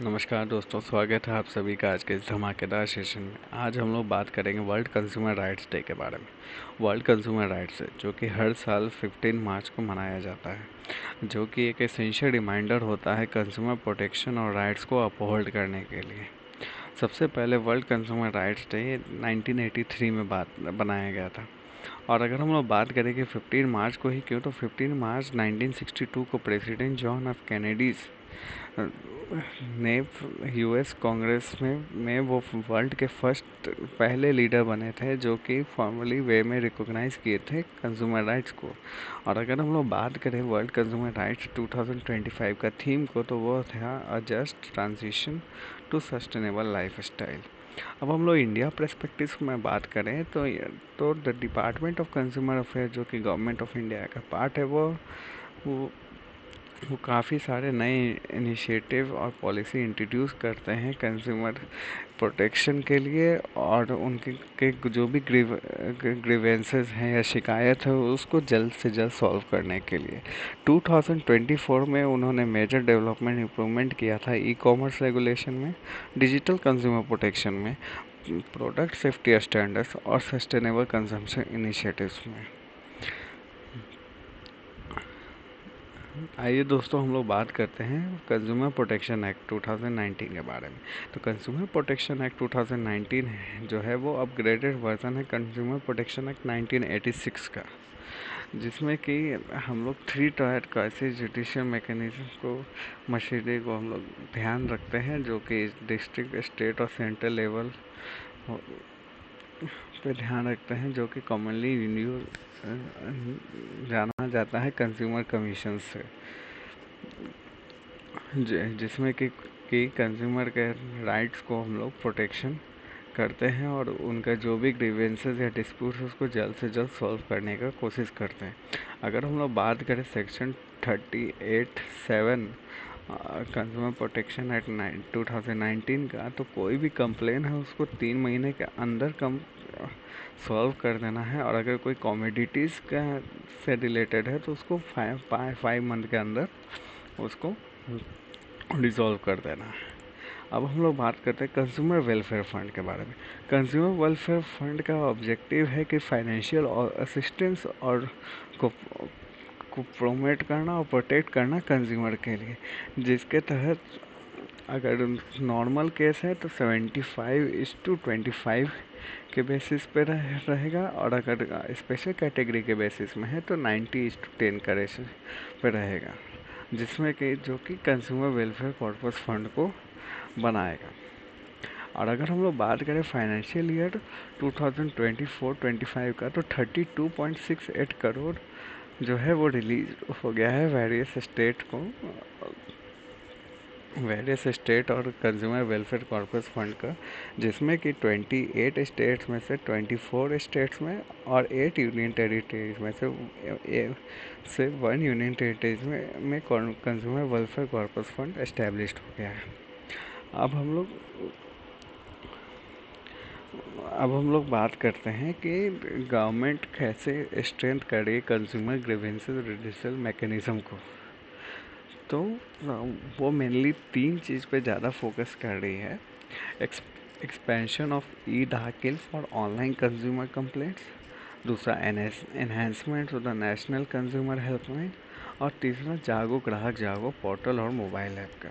नमस्कार दोस्तों, स्वागत है आप सभी का आज के इस धमाकेदार सेशन में। आज हम लोग बात करेंगे वर्ल्ड कंज्यूमर राइट्स डे के बारे में। वर्ल्ड कंज्यूमर राइट्स जो कि हर साल 15 मार्च को मनाया जाता है, जो कि एक एसेंशियल रिमाइंडर होता है कंज्यूमर प्रोटेक्शन और राइट्स को अपहोल्ड करने के लिए। सबसे पहले वर्ल्ड कंज्यूमर राइट्स डे 1983 में बनाया गया था। और अगर हम लोग बात करें कि 15 मार्च को ही क्यों, तो 15 मार्च 1962 को प्रेसिडेंट जॉन एफ कैनेडी ने यूएस कांग्रेस में वो वर्ल्ड के पहले लीडर बने थे जो कि फॉर्मली वे में रिकॉग्नाइज किए थे कंज्यूमर राइट्स को। और अगर हम लोग बात करें वर्ल्ड कंज्यूमर राइट्स 2025 का थीम को, तो वो था a just transition to sustainable lifestyle. अब हम लोग इंडिया पर्सपेक्टिव में बात करें तो the department of consumer affair जो कि गवर्नमेंट ऑफ इंडिया का पार्ट है, वो वो काफ़ी सारे नए इनिशिएटिव और पॉलिसी इंट्रोड्यूस करते हैं कंज्यूमर प्रोटेक्शन के लिए, और उनके जो भी ग्रीवेंसेस हैं या शिकायत है उसको जल्द से जल्द सॉल्व करने के लिए 2024 में उन्होंने मेजर डेवलपमेंट इम्प्रूवमेंट किया था ई कॉमर्स रेगुलेशन में, डिजिटल कंज्यूमर प्रोटेक्शन में, प्रोडक्ट सेफ्टी स्टैंडर्ड्स और सस्टेनेबल कंजम्पशन इनिशिएटिव्स में। आइए दोस्तों, हम लोग बात करते हैं कंज्यूमर प्रोटेक्शन एक्ट 2019 के बारे में। तो कंज्यूमर प्रोटेक्शन एक्ट 2019 जो है वो अपग्रेडेड वर्जन है कंज्यूमर प्रोटेक्शन एक्ट 1986 का, जिसमें कि हम लोग 3 टायर का ऐसे जुडिशियल मैकेनिज्म को मशीनरी को हम लोग ध्यान रखते हैं, जो कि डिस्ट्रिक्ट, स्टेट और सेंट्रल लेवल पे ध्यान रखते हैं, जो कि कॉमनली जाना जाता है कंज्यूमर कमीशन से, जिसमें कि कंज्यूमर के राइट्स को हम लोग प्रोटेक्शन करते हैं और उनका जो भी ग्रीवेंसेस या डिस्प्यूट्स उसको जल्द से जल्द सॉल्व करने का कोशिश करते हैं। अगर हम लोग बात करें सेक्शन 38(7) कंज्यूमर प्रोटेक्शन एक्ट 2019 का, तो कोई भी कंप्लेन है उसको 3 महीने के अंदर सॉल्व कर देना है, और अगर कोई कॉमोडिटीज़ का से रिलेटेड है तो उसको 5 मंथ के अंदर उसको रिजॉल्व कर देना है। अब हम लोग बात करते हैं कंज्यूमर वेलफेयर फंड के बारे में। कंज्यूमर वेलफेयर फंड का ऑब्जेक्टिव है कि फाइनेंशियल और असिस्टेंस और को प्रोमोट करना और प्रोटेक्ट करना कंज्यूमर के लिए, जिसके तहत अगर नॉर्मल केस है तो 75:25 के बेसिस पे रहेगा, और अगर स्पेशल कैटेगरी के बेसिस में है तो 90:10 का रेशो पे रहेगा, जिसमें कि जो कि कंज्यूमर वेलफेयर पर्पस फंड को बनाएगा। और अगर हम लोग बात करें फाइनेंशियल ईयर 2024-25 का, तो 32.68 करोड़ जो है वो रिलीज हो गया है वेरियस स्टेट और कंज्यूमर वेलफेयर कॉर्पस फंड का, जिसमें कि 28 स्टेट्स में से 24 स्टेट्स में और 8 यूनियन टेरिटरीज में से 1 यूनियन टेरिटरीज में consumer welfare corpus fund established हो गया है। अब हम लोग बात करते हैं कि गवर्नमेंट कैसे स्ट्रेंथ करे कंज्यूमर ग्रीवेंसेस रिड्यूसल मैकेनिज्म को। तो वो मेनली 3 चीज़ पे ज़्यादा फोकस कर रही है। Expansion of e Daakhil for online consumer complaints, दूसरा enhancement of the national consumer helpline, और तीसरा जागो ग्राहक जागो पोर्टल और मोबाइल ऐप का।